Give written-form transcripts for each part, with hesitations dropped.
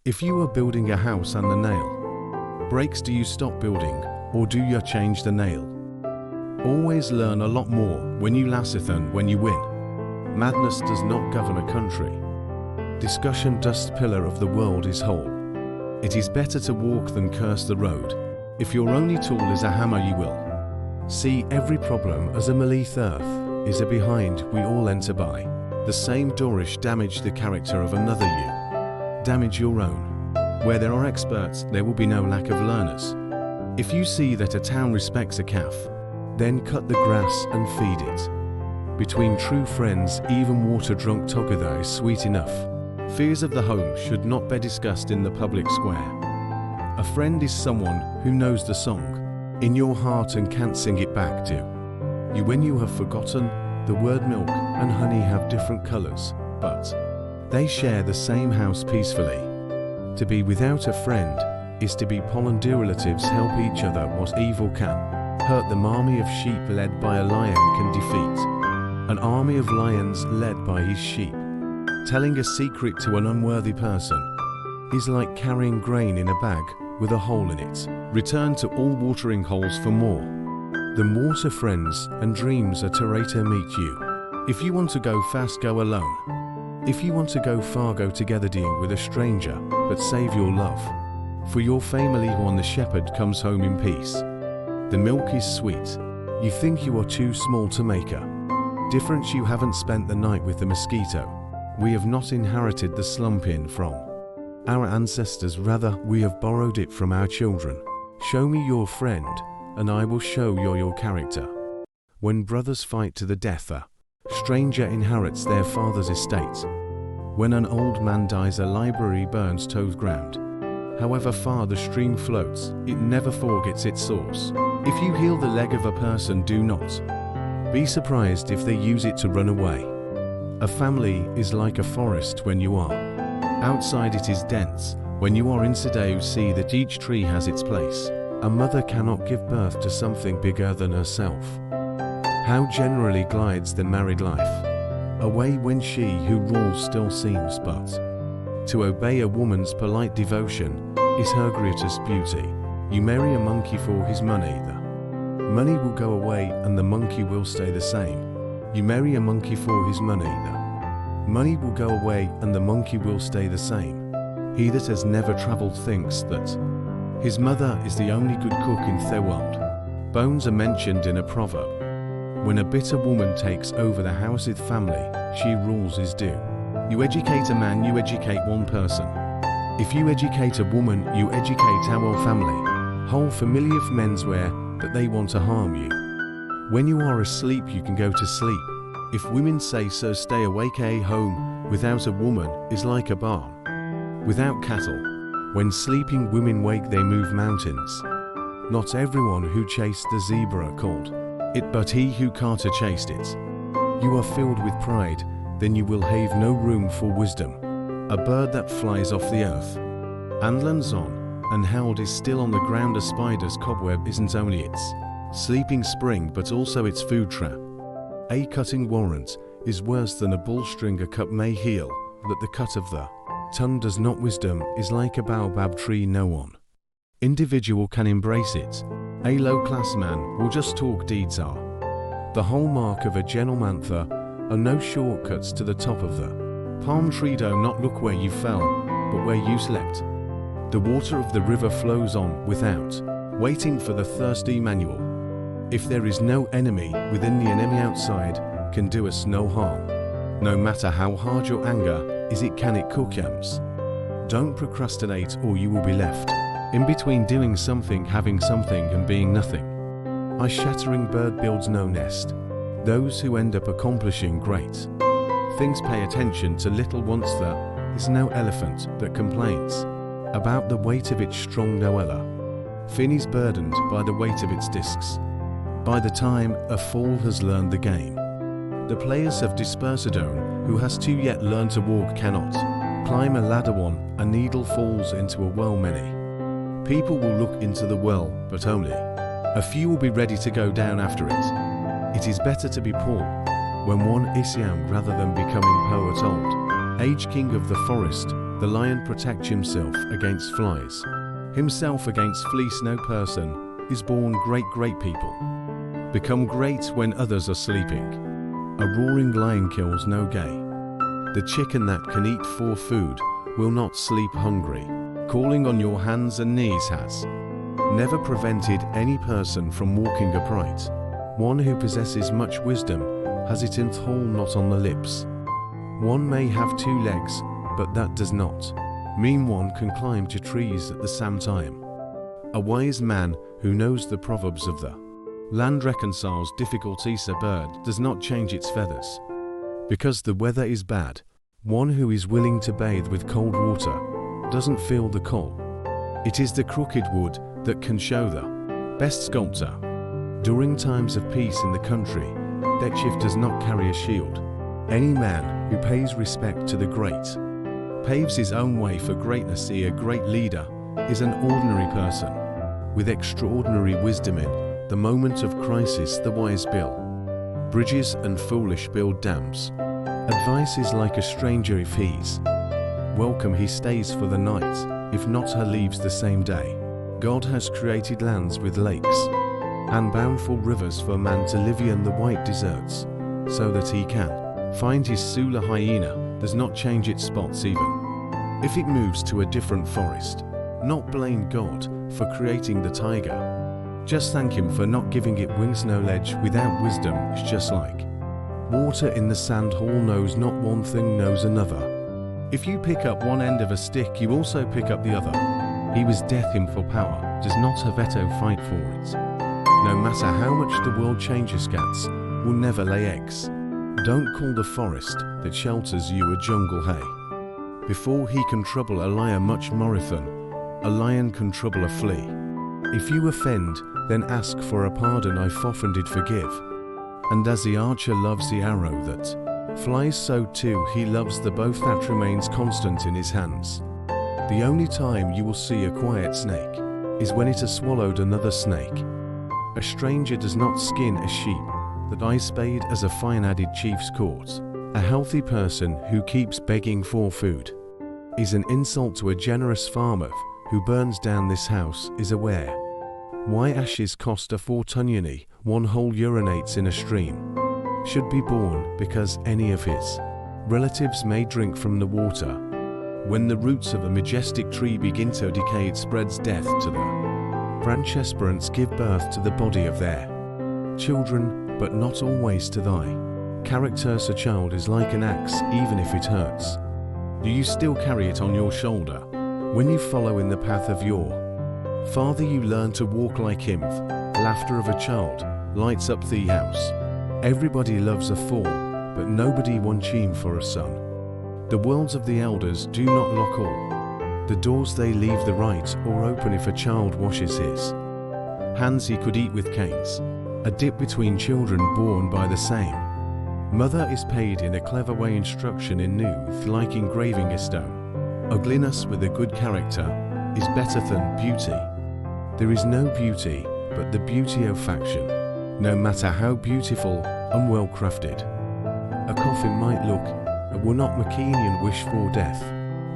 If you are building a house and the nail breaks, do you stop building or do you change the nail? Always learn a lot more when you laugh than when you win. Madness does not govern a country. Discussion dust pillar of the world is whole. It is better to walk than curse the road. If your only tool is a hammer, you will see every problem as a malith earth is a behind we all enter by. The same doorish damage the character of another, you damage your own. Where there are experts, there will be no lack of learners. If you see that a town respects a calf, then cut the grass and feed it. Between true friends, even water-drunk together is sweet enough. Fears of the home should not be discussed in the public square. A friend is someone who knows the song in your heart and can't sing it back to you when you have forgotten. The word milk and honey have different colors, but they share the same house peacefully. To be without a friend is to be pollen derivatives help each other. What evil can hurt them? Army of sheep led by a lion can defeat an army of lions led by his sheep. Telling a secret to an unworthy person is like carrying grain in a bag with a hole in it. Return to all watering holes for more. The water friends and dreams a Tarata meet you. If you want to go fast, go alone. If you want to go far, go together, dealing with a stranger, but save your love for your family when the shepherd comes home in peace. The milk is sweet. You think you are too small to make a difference. You haven't spent the night with the mosquito. We have not inherited the slump in from our ancestors, rather we have borrowed it from our children. Show me your friend and I will show you your character. When brothers fight to the death, a stranger inherits their father's estate. When an old man dies, a library burns to the ground. However far the stream floats, it never forgets its source. If you heal the leg of a person, do not be surprised if they use it to run away. A family is like a forest. When you are outside, it is dense. When you are inside, you see that each tree has its place. A mother cannot give birth to something bigger than herself. How generally glides the married life away when she who rules still seems but to obey. A woman's polite devotion is her greatest beauty. You marry a monkey for his money, the money will go away and the monkey will stay the same. You marry a monkey for his money, the money will go away and the monkey will stay the same. He that has never traveled thinks that his mother is the only good cook in the world. Bones are mentioned in a proverb. When a bitter woman takes over the house of family, she rules his due. You educate a man, you educate one person. If you educate a woman, you educate our family. Whole family of menswear that they want to harm you. When you are asleep, you can go to sleep. If women say so, stay awake. A home without a woman is like a barn without cattle. When sleeping women wake, they move mountains. Not everyone who chased the zebra called it, but he who Carter chased it. You are filled with pride, then you will have no room for wisdom. A bird that flies off the earth and lands on and held is still on the ground. A spider's cobweb isn't only its sleeping spring, but also its food trap. A cutting warrant is worse than a bullstring. A cut may heal, but the cut of the tongue does not. Wisdom is like a baobab tree, no one individual can embrace it. A low-class man will just talk. Deeds are the hallmark of a gentleman. There are no shortcuts to the top of the palm tree. Do not look where you fell, but where you slept. The water of the river flows on without waiting for the thirsty. Manual. If there is no enemy within, the enemy outside can do us no harm. No matter how hard your anger is, it can cook yams. Don't procrastinate or you will be left in between doing something, having something and being nothing. A shattering bird builds no nest. Those who end up accomplishing great things pay attention to little. Once there is no elephant that complains about the weight of its strong Noella. Finn is burdened by the weight of its discs. By the time a fool has learned the game, the players have dispersed. On who has to yet learn to walk cannot climb a ladder. One a needle falls into a well. Many people will look into the well, but only a few will be ready to go down after it. It is better to be poor when one is young rather than becoming poet old. Age king of the forest The lion protects himself against flies. Himself against fleece. No person is born great people. Become great when others are sleeping. A roaring lion kills no gay. The chicken that can eat for food will not sleep hungry. Calling on your hands and knees has never prevented any person from walking upright. One who possesses much wisdom has it in whole, not on the lips. One may have 2 legs, but that does not mean one can climb to trees at the same time. A wise man who knows the proverbs of the land reconciles difficulties. A bird does not change its feathers because the weather is bad. One who is willing to bathe with cold water doesn't feel the cold. It is the crooked wood that can show the best sculptor. During times of peace in the country, Deathshift does not carry a shield. Any man who pays respect to the great paves his own way for greatness. A great leader is an ordinary person with extraordinary wisdom. In the moment of crisis, the wise build bridges and foolish build dams. Advice is like a stranger. If he's welcome, he stays for the night. If not, he leaves the same day. God has created lands with lakes and bountiful rivers for man to live in the white deserts, so that he can find his Sula. Hyena does not change its spots even if it moves to a different forest. Not blame God for creating the tiger. Just thank him for not giving it wings. Knowledge without wisdom is just like water in the sand hole. Knows not one thing, knows another. If you pick up one end of a stick, you also pick up the other. He was death him for power, does not have veto fight for it. No matter how much the world changes, cats will never lay eggs. Don't call the forest that shelters you a jungle. Hay before he can trouble a lion, much more than a lion can trouble a flea. If you offend, then ask for a pardon. I've often did forgive. And as the archer loves the arrow that flies, so too he loves the bow that remains constant in his hands. The only time you will see a quiet snake is when it has swallowed another snake. A stranger does not skin a sheep that I spade as a fine added chief's court. A healthy person who keeps begging for food is an insult to a generous farmer who burns down this house is aware why ashes cost a fortune. One whole urinates in a stream should be born because any of his relatives may drink from the water. When the roots of a majestic tree begin to decay, it spreads death to the branches. Parents give birth to the body of their children, but not always to thy character. A child is like an axe, even if it hurts. Do you still carry it on your shoulder? When you follow in the path of your father, you learn to walk like him. Laughter of a child lights up the house. Everybody loves a fall, but nobody wants him for a son. The worlds of the elders do not lock all the doors. They leave the right or open. If a child washes his hands, he could eat with canes. A dip between children born by the same mother is paid in a clever way. Instruction in youth like engraving a stone. Ugliness with a good character is better than beauty. There is no beauty but the beauty of faction, no matter how beautiful and well crafted. A coffin might look, it will not Macenian wish for death.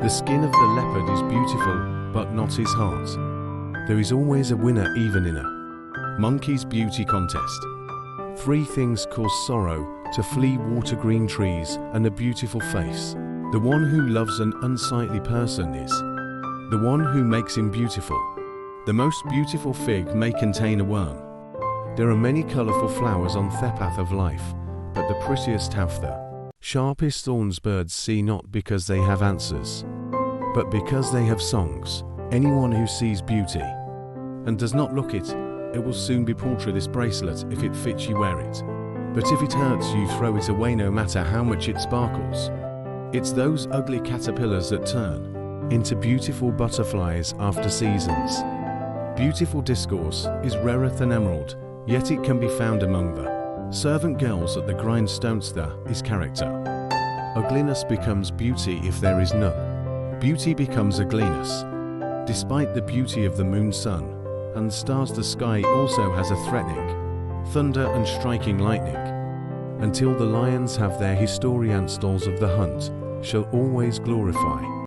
The skin of the leopard is beautiful, but not his heart. There is always a winner even in a monkey's beauty contest. 3 things cause sorrow to flee: water, green trees, and a beautiful face. The one who loves an unsightly person is the one who makes him beautiful. The most beautiful fig may contain a worm. There are many colourful flowers on the path of life, but the prettiest have the sharpest thorns. Birds see not because they have answers, but because they have songs. Anyone who sees beauty and does not look it will soon be paltry. This bracelet, if it fits you, wear it, but if it hurts you, throw it away, no matter how much it sparkles. It's those ugly caterpillars that turn into beautiful butterflies after seasons. Beautiful discourse is rarer than emerald, yet it can be found among the servant girls at the grindstones. There is character. Ugliness becomes beauty if there is none. Beauty becomes ugliness. Despite the beauty of the moon, sun, and stars, the sky also has a threatening thunder and striking lightning. Until the lions have their historian, stalls of the hunt shall always glorify